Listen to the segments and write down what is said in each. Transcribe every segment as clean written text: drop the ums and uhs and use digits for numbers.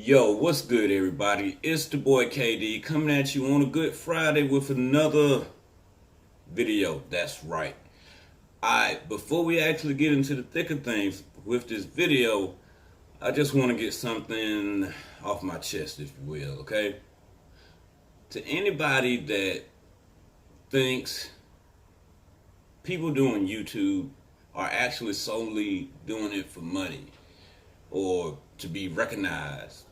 Yo, what's good, everybody? It's the boy KD coming at you on a good Friday with another video. That's right. Alright, before we actually get into the thick of things with this video, I just want to get something off my chest, if you will, okay? To anybody that thinks people doing YouTube are actually solely doing it for money or to be recognized,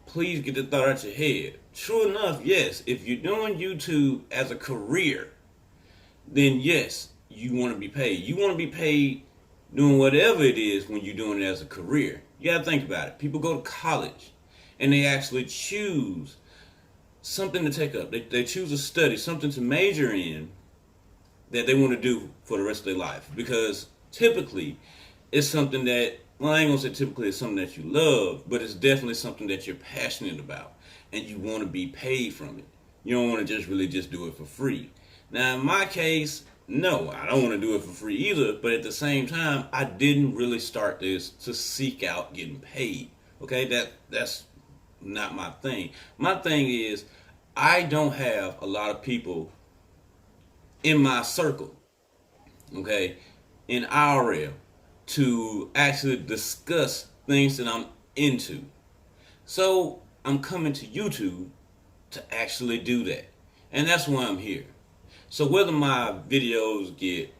please get the thought out your head. True enough, yes, if you're doing YouTube as a career, then yes, you want to be paid. You want to be paid doing whatever it is when you're doing it as a career. You gotta think about it. People go to college and they actually choose something to take up. They choose a study, something to major in that they want to do for the rest of their life. Because typically, it's something that, well, I ain't gonna say typically it's something that you love, but it's definitely something that you're passionate about and you want to be paid from it. You don't want to just really just do it for free. Now, in my case, no, I don't want to do it for free either, but at the same time, I didn't really start this to seek out getting paid. Okay, that's not my thing. My thing is, I don't have a lot of people in my circle, okay, in IRL, to actually discuss things that I'm into. So I'm coming to YouTube to actually do that. And that's why I'm here. So whether my videos get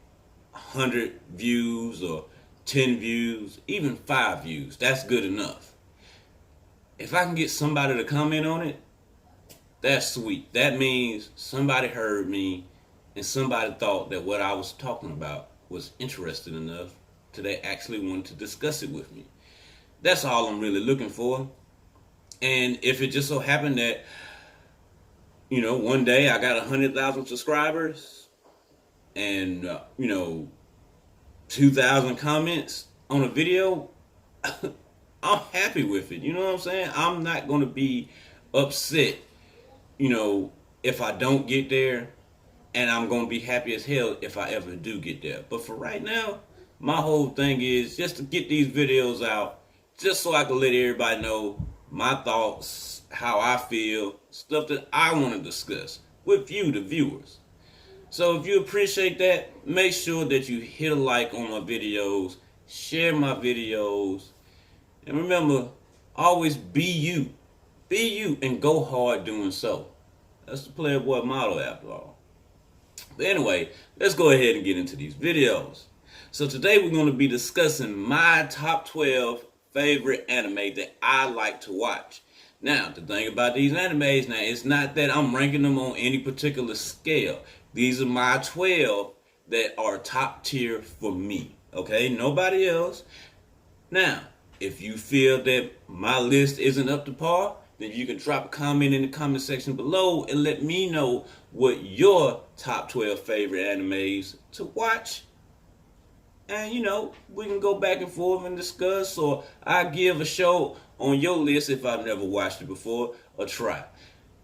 100 views or 10 views, even 5 views, that's good enough. If I can get somebody to comment on it, that's sweet. That means somebody heard me and somebody thought that what I was talking about was interesting enough till they actually wanted to discuss it with me. That's all I'm really looking for. And if it just so happened that, you know, one day I got 100,000 subscribers and, 2,000 comments on a video, I'm happy with it. You know what I'm saying? I'm not going to be upset, if I don't get there. And I'm going to be happy as hell if I ever do get there. But for right now, my whole thing is just to get these videos out, just so I can let everybody know my thoughts, how I feel, stuff that I want to discuss with you, the viewers. So if you appreciate that, make sure that you hit a like on my videos, share my videos, and remember, always be you. Be you and go hard doing so. That's the Playboy motto after all. But anyway, let's go ahead and get into these videos. So today we're going to be discussing my top 12 favorite anime that I like to watch. Now, the thing about these animes, now it's not that I'm ranking them on any particular scale. These are my 12 that are top tier for me. Okay, nobody else. Now, if you feel that my list isn't up to par, then you can drop a comment in the comment section below and let me know what your top 12 favorite animes to watch. And, we can go back and forth and discuss, or I give a show on your list if I've never watched it before a try.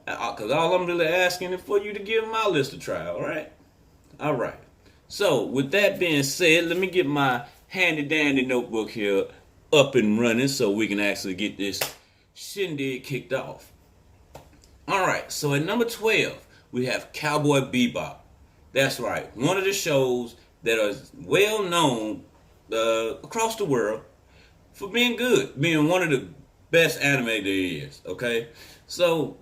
Because all I'm really asking is for you to give my list a try, all right? All right. So, with that being said, let me get my handy-dandy notebook here up and running so we can actually get this shindig kicked off. Alright, so at number 12, we have Cowboy Bebop. That's right, one of the shows that is well known across the world for being good, being one of the best anime there is, okay? So,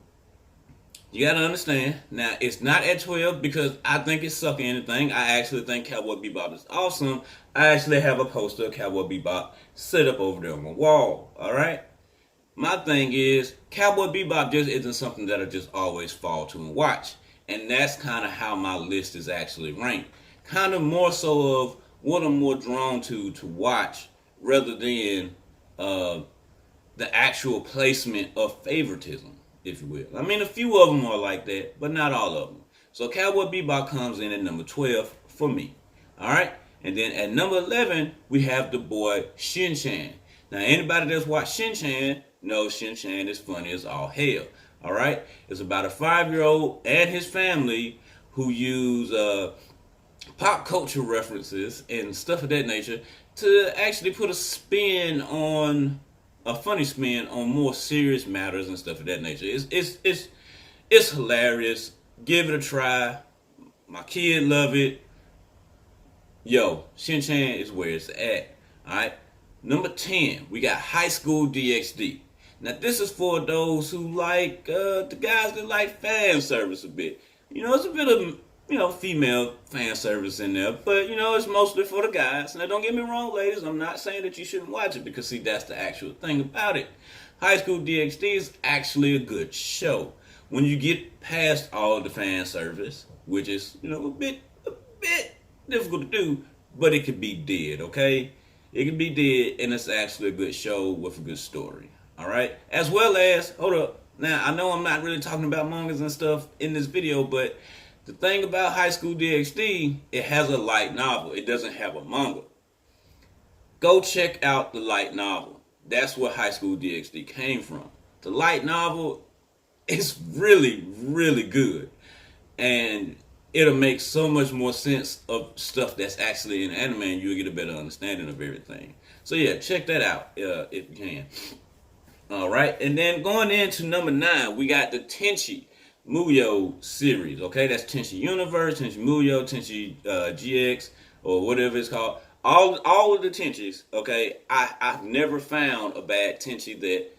you gotta understand, now it's not at 12 because I think it's sucking anything. I actually think Cowboy Bebop is awesome. I actually have a poster of Cowboy Bebop set up over there on my wall, alright? My thing is, Cowboy Bebop just isn't something that I just always fall to and watch. And that's kind of how my list is actually ranked. Kind of more so of what I'm more drawn to watch rather than the actual placement of favoritism, if you will. I mean, a few of them are like that, but not all of them. So Cowboy Bebop comes in at number 12 for me. Alright? And then at number 11, we have the boy Shinchan. Now, anybody that's watched Shinchan knows Shinchan is funny as all hell. Alright? It's about a 5-year-old and his family who use pop culture references and stuff of that nature to actually put a spin on a funny spin on more serious matters and stuff of that nature. It's hilarious. Give it a try. My kid love it. Yo, Shinchan is where it's at. Alright. Number 10, we got High School DxD. Now this is for those who like the guys that like fan service a bit. You know, it's a bit of female fan service in there, but it's mostly for the guys. Now don't get me wrong, ladies, I'm not saying that you shouldn't watch it, because see, that's the actual thing about it. High School DxD is actually a good show when you get past all the fan service, which is a bit difficult to do, but it could be did, okay? It can be did, and it's actually a good show with a good story. All right, as well as, hold up, now I know I'm not really talking about mangas and stuff in this video, but the thing about High School DxD, it has a light novel. It doesn't have a manga. Go check out the light novel. That's where High School DxD came from. The light novel is really, really good, and it'll make so much more sense of stuff that's actually in anime, and you'll get a better understanding of everything. So yeah, check that out if you can. All right, and then going into number 9, we got the Tenshi Muyo series. Okay, that's Tenshi Universe, Tenshi Muyo, Tenshi GX, or whatever it's called. All of the Tenshis. Okay, I've never found a bad Tenshi that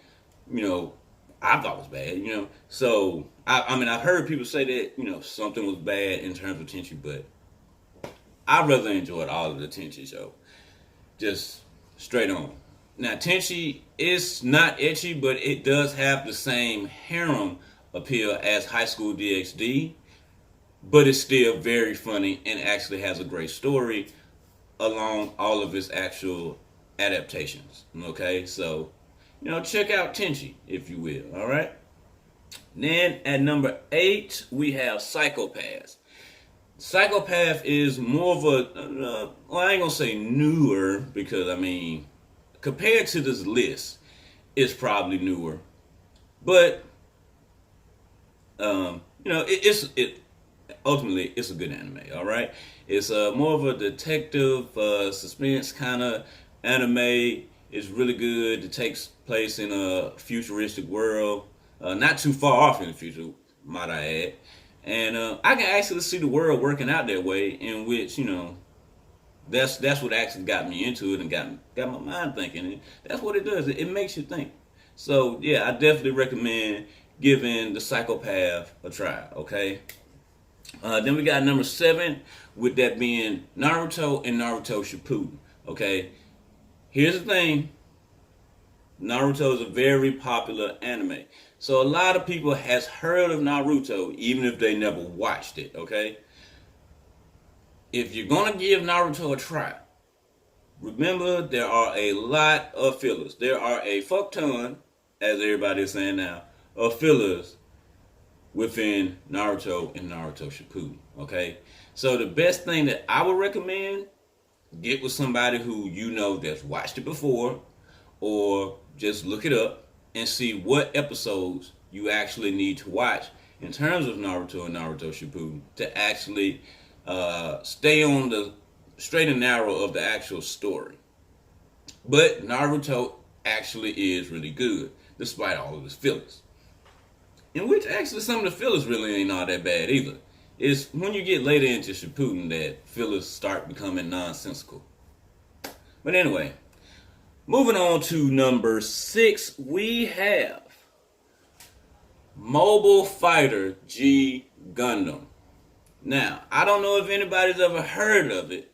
I thought was bad. So I mean, I've heard people say that something was bad in terms of Tenshi, but I rather enjoyed all of the Tenshi show. Just straight on. Now, Tenshi is not ecchi, but it does have the same harem appeal as High School DxD, but it's still very funny and actually has a great story along all of its actual adaptations. Okay, so check out Tenshi, if you will. All right. Then at number 8, we have Psychopath. Psychopath is more of a, well, I ain't gonna say newer, because I mean, compared to this list, it's probably newer, but ultimately it's a good anime. All right, it's more of a detective suspense kind of anime. It's really good. It takes place in a futuristic world, not too far off in the future, might I add. And I can actually see the world working out that way, in which that's what actually got me into it and got my mind thinking. And that's what it does. It makes you think. So yeah, I definitely recommend giving the Psychopath a try. Okay. Then we got number 7, with that being Naruto and Naruto Shippuden. Okay. Here's the thing. Naruto is a very popular anime. So a lot of people has heard of Naruto, even if they never watched it, okay? If you're going to give Naruto a try, remember there are a lot of fillers. There are a fuck ton, as everybody is saying now, of fillers within Naruto and Naruto Shippuden, okay? So the best thing that I would recommend, get with somebody who that's watched it before, or just look it up and see what episodes you actually need to watch in terms of Naruto and Naruto Shippuden to actually stay on the straight and narrow of the actual story. But Naruto actually is really good, despite all of his fillers. In which actually some of the fillers really ain't all that bad either. It's when you get later into Shippuden that fillers start becoming nonsensical. But anyway, moving on to number 6, we have Mobile Fighter G Gundam. Now, I don't know if anybody's ever heard of it,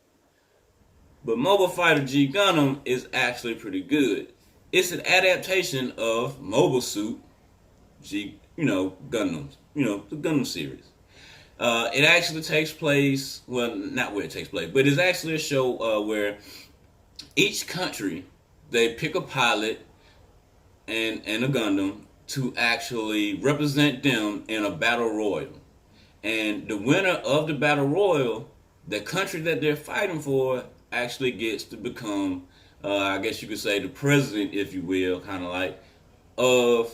but Mobile Fighter G Gundam is actually pretty good. It's an adaptation of Mobile Suit G, Gundams, the Gundam series. It actually takes place, well, not where it takes place, but it's actually a show where each country, they pick a pilot and a Gundam to actually represent them in a battle royal. And the winner of the battle royal, the country that they're fighting for, actually gets to become, I guess you could say, the president, if you will, kind of like, of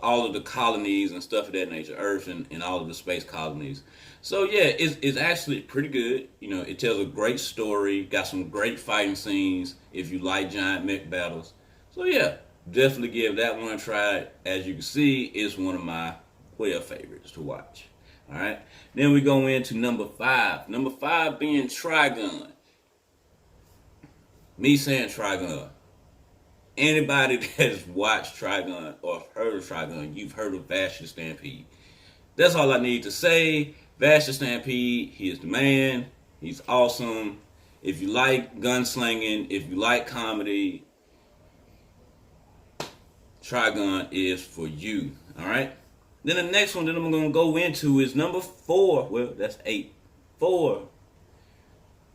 all of the colonies and stuff of that nature, Earth and all of the space colonies. So yeah, it's actually pretty good. It tells a great story, got some great fighting scenes if you like giant mech battles. So yeah, definitely give that one a try. As you can see, it's one of my favorites to watch. All right. Then we go into number 5. Number 5 being Trigun. Me saying Trigun. Anybody that has watched Trigun or heard of Trigun, you've heard of Bastion Stampede. That's all I need to say. Bastion Stampede, he is the man. He's awesome. If you like gunslinging, if you like comedy, Trigun is for you. All right. Then the next one that I'm going to go into is number 4. Well, that's 8. 4.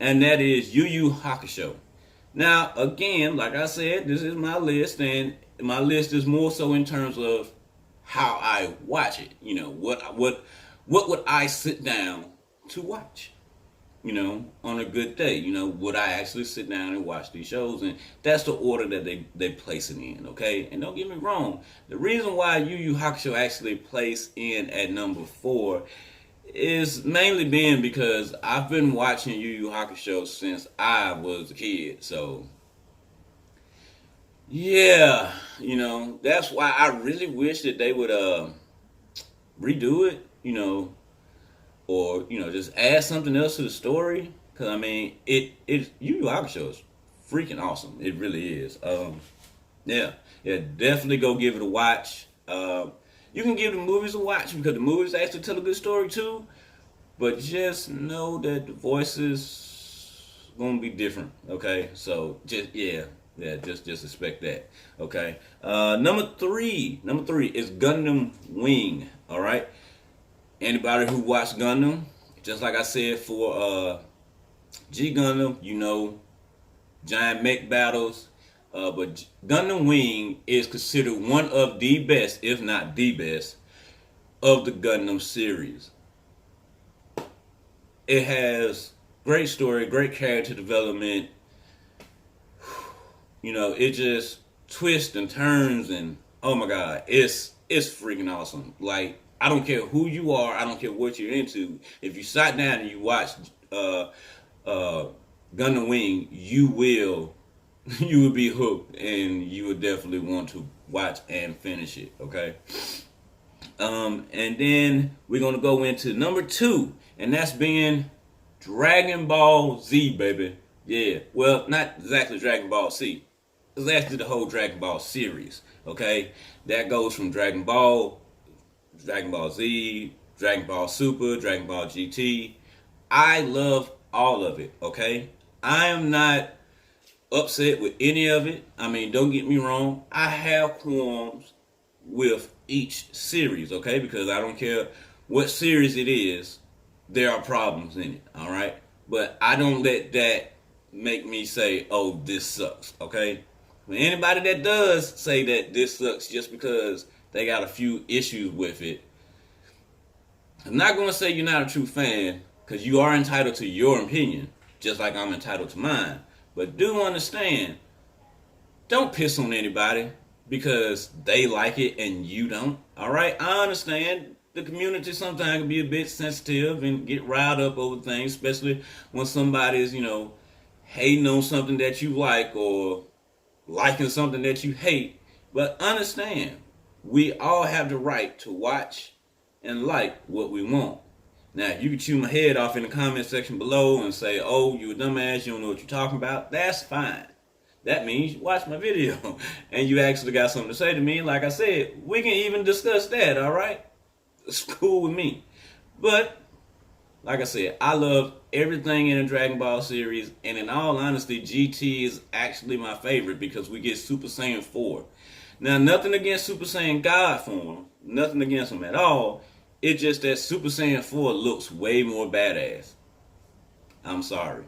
And that is Yu Hakusho. Now, again, like I said, this is my list, and my list is more so in terms of how I watch it. You know, what would I sit down to watch? You know, on a good day, you know, would I actually sit down and watch these shows? And that's the order that they place it in, okay? And don't get me wrong, the reason why Yu Hakusho actually placed in at number 4 is mainly being because I've been watching Yu Hakusho since I was a kid. So, yeah, you know, that's why I really wish that they would redo it, you know, or, you know, just add something else to the story. Because, I mean, Yu Hakusho is freaking awesome. It really is. Yeah, definitely go give it a watch. You can give the movies a watch because the movies actually tell a good story too. But just know that the voices gonna be different. Okay, so just just expect that. Okay. Number three is Gundam Wing. All right. Anybody who watched Gundam, just like I said for G Gundam, you know, giant mech battles. But Gundam Wing is considered one of the best, if not the best, of the Gundam series. It has great story, great character development. You know, it just twists and turns, and oh my god, it's freaking awesome. Like, I don't care who you are, I don't care what you're into. If you sat down and you watched Gundam Wing, you will be hooked, and you would definitely want to watch and finish it. Okay. And then we're gonna go into number 2, and that's being Dragon Ball Z, baby. Yeah. Well, not exactly Dragon Ball Z. It's actually the whole Dragon Ball series. Okay. That goes from Dragon Ball Z, Dragon Ball Super, Dragon Ball GT. I love all of it. Okay. I am not upset with any of it. I mean, don't get me wrong. I have qualms with each series, okay? Because I don't care what series it is, there are problems in it, all right? But I don't let that make me say, oh, this sucks, okay? When anybody that does say that this sucks just because they got a few issues with it, I'm not going to say you're not a true fan, because you are entitled to your opinion, just like I'm entitled to mine. But do understand, don't piss on anybody because they like it and you don't. All right? I understand the community sometimes can be a bit sensitive and get riled up over things, especially when somebody is, you know, hating on something that you like or liking something that you hate. But understand, we all have the right to watch and like what we want. Now, you can chew my head off in the comment section below and say, oh, you a dumbass, you don't know what you're talking about. That's fine. That means you watch my video and you actually got something to say to me. Like I said, we can even discuss that, all right? It's cool with me. But, like I said, I love everything in the Dragon Ball series. And in all honesty, GT is actually my favorite because we get Super Saiyan 4. Now, nothing against Super Saiyan God form. Nothing against him at all. It's just that Super Saiyan 4 looks way more badass. I'm sorry.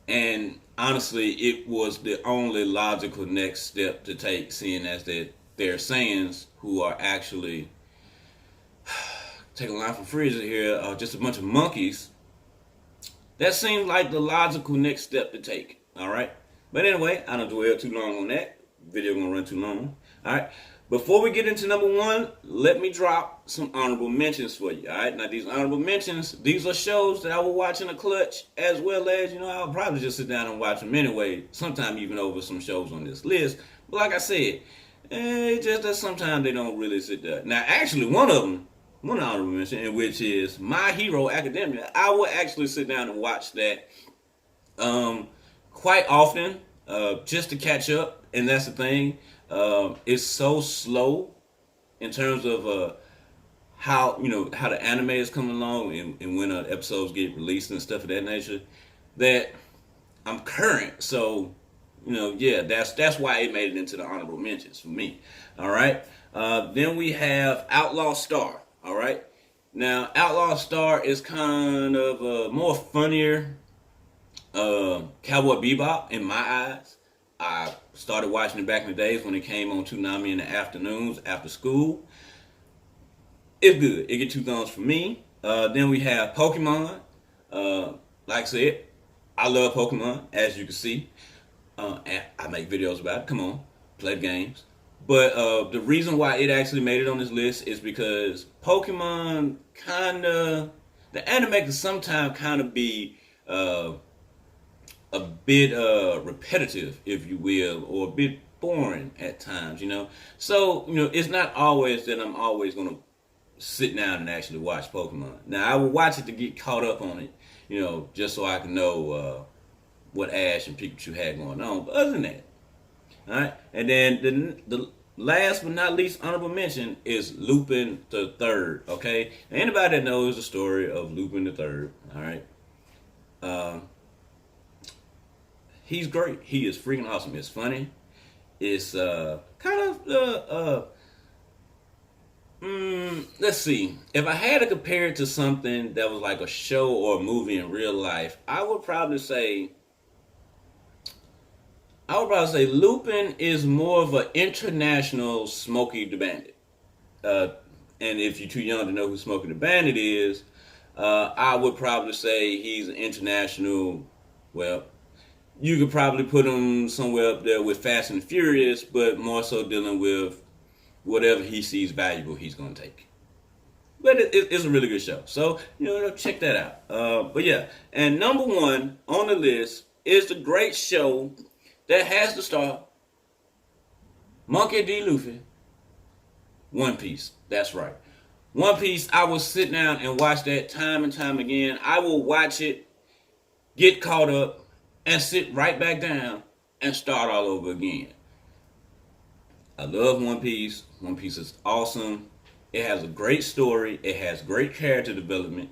And honestly, it was the only logical next step to take, seeing as that they're Saiyans who are actually, taking a line from Frieza here, are just a bunch of monkeys. That seemed like the logical next step to take. Alright? But anyway, I don't dwell too long on that. Video gonna run too long. Alright? Before we get into number 1, let me drop some honorable mentions for you. All right, now these honorable mentions, these are shows that I will watch in a clutch, as well as, you know, I'll probably just sit down and watch them anyway, sometime even over some shows on this list. But like I said, it's just that sometimes they don't really sit there. Now, actually, one of them, one honorable mention, which is My Hero Academia, I will actually sit down and watch that quite often, just to catch up. And that's the thing. It's so slow in terms of how how the anime is coming along and when episodes get released and stuff of that nature, that I'm current. So yeah, that's why it made it into the honorable mentions for me. All right. Then we have Outlaw Star. All right. Now, Outlaw Star is kind of a more funnier Cowboy Bebop in my eyes. I started watching it back in the days when it came on Toonami in the afternoons after school. It's good. It get 2 thumbs from me. Then we have Pokemon. Like I said, I love Pokemon, as you can see. And I make videos about it. Come on, play the games. But the reason why it actually made it on this list is because Pokemon the anime can sometimes kind of be a bit repetitive, if you will, or a bit boring at times, So, it's not always that I'm always going to sit down and actually watch Pokemon. Now, I will watch it to get caught up on it, just so I can know what Ash and Pikachu had going on. But other than that, all right. And then the last but not least honorable mention is Lupin the Third. Okay, now, anybody that knows the story of Lupin the Third, all right, he's great. He is freaking awesome. It's funny. It's kind of let's see. If I had to compare it to something that was like a show or a movie in real life, I would probably say Lupin is more of an international Smokey the Bandit. And if you're too young to know who Smokey the Bandit is, I would probably say he's an international. Well, you could probably put him somewhere up there with Fast and Furious, but more so dealing with whatever he sees valuable, he's going to take. But it's a really good show. So, check that out. But yeah, and number 1 on the list is the great show that has to star Monkey D. Luffy, One Piece. That's right. One Piece, I will sit down and watch that time and time again. I will watch it, get caught up, and sit right back down and start all over again. I love One Piece. One Piece is awesome. It has a great story. It has great character development.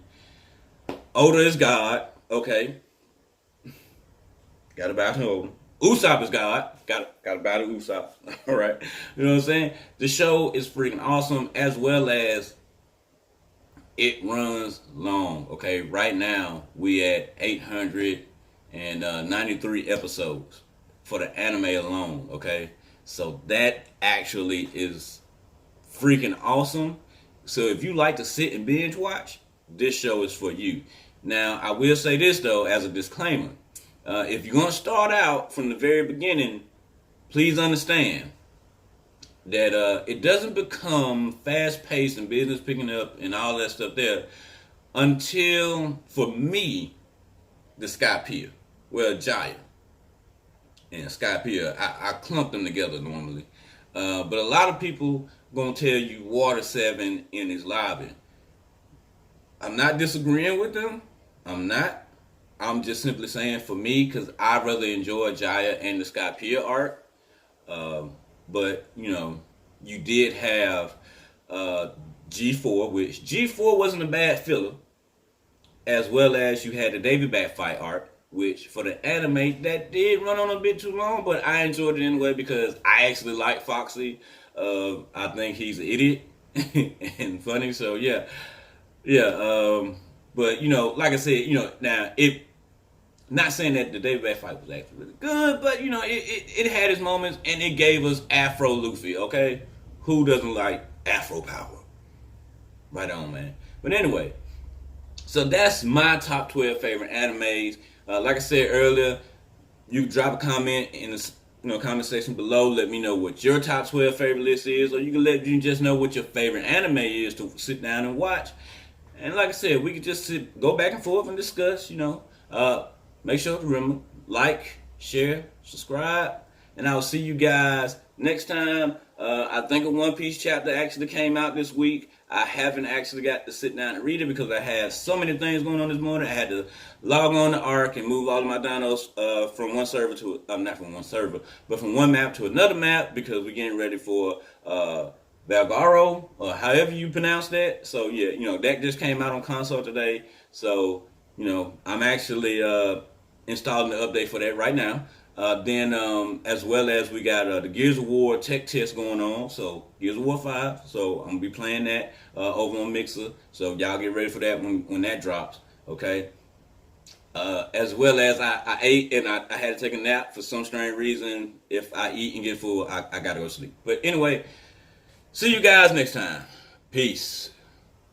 Oda is God. Okay. Got to bow to Oda. Usopp is God. Got to bow to Usopp. All right. You know what I'm saying? The show is freaking awesome, as well as it runs long. Okay. Right now, we at 893 episodes for the anime alone. Okay. So that actually is freaking awesome. So if you like to sit and binge watch, this show is for you. Now, I will say this, though, as a disclaimer. If you're going to start out from the very beginning, please understand that it doesn't become fast-paced and business picking up and all that stuff there until, for me, the Skypiea. Well, Jaya and Skypiea, I clump them together normally. But a lot of people going to tell you Water 7 in his lobby. I'm not disagreeing with them. I'm not. I'm just simply saying, for me, because I rather enjoy Jaya and the Skypiea arc. But, you did have G4, which G4 wasn't a bad filler, as well as you had the Davy Bat fight arc, which for the anime, that did run on a bit too long, but I enjoyed it anyway because I actually like Foxy. I think he's an idiot and funny, so yeah. But, like I said, now, not saying that the Davy Bat fight was actually really good, but, it had its moments, and it gave us Afro Luffy, okay? Who doesn't like Afro power? Right on, man. But anyway, so that's my top 12 favorite animes. Like I said earlier, you can drop a comment in the comment section below. Let me know what your top 12 favorite list is, or you can let me just know what your favorite anime is to sit down and watch. And like I said, we can just go back and forth and discuss. Make sure to remember, like, share, subscribe, and I'll see you guys next time. I think a One Piece chapter actually came out this week. I haven't actually got to sit down and read it because I had so many things going on this morning. I had to log on to Arc and move all of my dinos from one server to not from one server, but from one map to another map because we're getting ready for Valgaro, or however you pronounce that. So yeah, that just came out on console today. So I'm actually installing the update for that right now. Then as well as we got the Gears of War tech test going on. So Gears of War 5. So I'm gonna be playing that over on Mixer. So y'all get ready for that when that drops. Okay. As well as I ate and I had to take a nap for some strange reason. If I eat and get full, I gotta go to sleep. But anyway, see you guys next time. Peace.